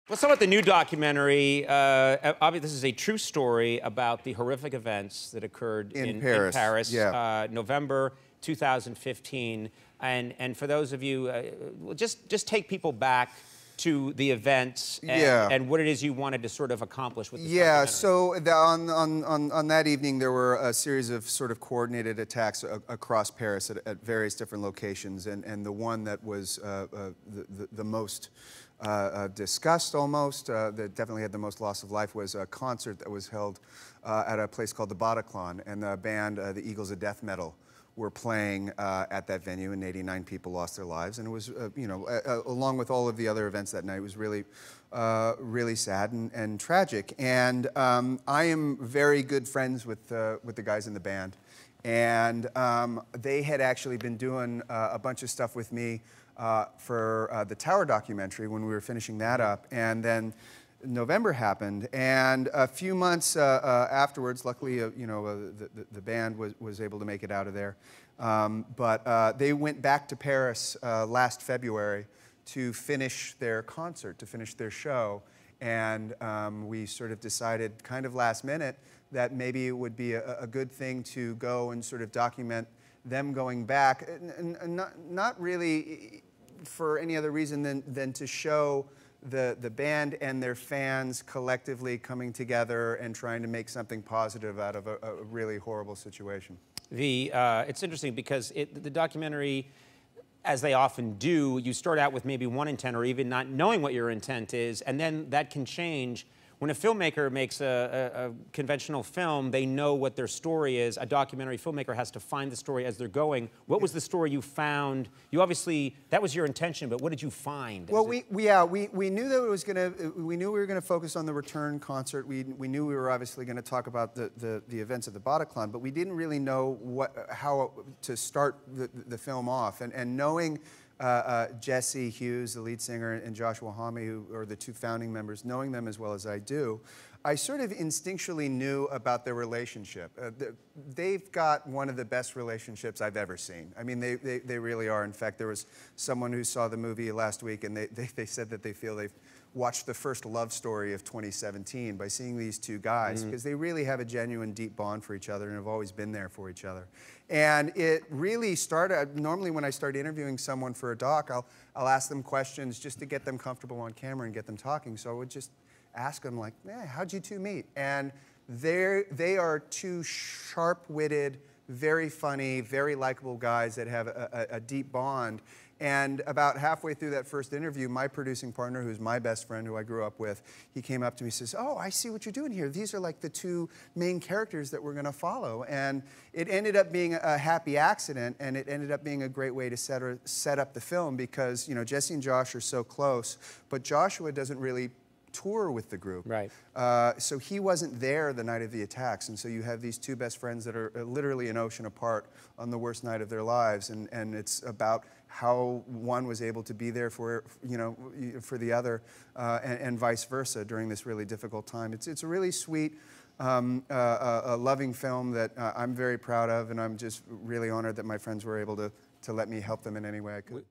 Let's talk about the new documentary. Obviously, this is a true story about the horrific events that occurred in Paris, yeah. November 2015. And for those of you, just take people back to the events and what it is you wanted to sort of accomplish with this documentary. So on that evening, there were a series of sort of coordinated attacks across Paris at various different locations, and the one that was the most discussed almost, that definitely had the most loss of life, was a concert that was held at a place called the Bataclan, and the band, the Eagles of Death Metal, were playing at that venue, and 89 people lost their lives. And it was, along with all of the other events that night, it was really, really sad and tragic. And I am very good friends with the guys in the band, and they had actually been doing a bunch of stuff with me for the Tower documentary when we were finishing that up. And then November happened, and a few months afterwards, luckily, the band was able to make it out of there. But they went back to Paris last February to finish their concert, to finish their show. And we sort of decided kind of last minute that maybe it would be a good thing to go and sort of document them going back, and not really for any other reason than to show the band and their fans collectively coming together and trying to make something positive out of a really horrible situation. It's interesting because the documentary, as they often do, you start out with maybe one intent or even not knowing what your intent is, and then that can change. When a filmmaker makes a conventional film, they know what their story is. A documentary filmmaker has to find the story as they're going. What was the story you found? You obviously, that was your intention, but what did you find? Well, we knew that it was we knew we were gonna focus on the return concert. We knew we were obviously gonna talk about the events at the Bataclan, but we didn't really know how to start the film off. And knowing Jesse Hughes, the lead singer, and Joshua Homme, who are the two founding members, knowing them as well as I do, I sort of instinctually knew about their relationship. They've got one of the best relationships I've ever seen. I mean, they really are. In fact, there was someone who saw the movie last week, and they said that they feel they've watched the first love story of 2017 by seeing these two guys, because they really have a genuine, deep bond for each other and have always been there for each other. And it really started, normally when I start interviewing someone for a doc, I'll ask them questions just to get them comfortable on camera and get them talking. So I would just ask them, like, how'd you two meet? And they are two sharp-witted, very funny, very likable guys that have a deep bond. And about halfway through that first interview, my producing partner, who's my best friend, who I grew up with, he came up to me and says, "Oh, I see what you're doing here. These are like the two main characters that we're going to follow." And it ended up being a happy accident, and it ended up being a great way to set up the film, because, Jesse and Josh are so close, but Joshua doesn't really tour with the group. Right. So he wasn't there the night of the attacks, and so you have these two best friends that are literally an ocean apart on the worst night of their lives, and it's about how one was able to be there for the other, and vice versa during this really difficult time. It's a really sweet, a loving film that I'm very proud of, and I'm just really honored that my friends were able to let me help them in any way I could.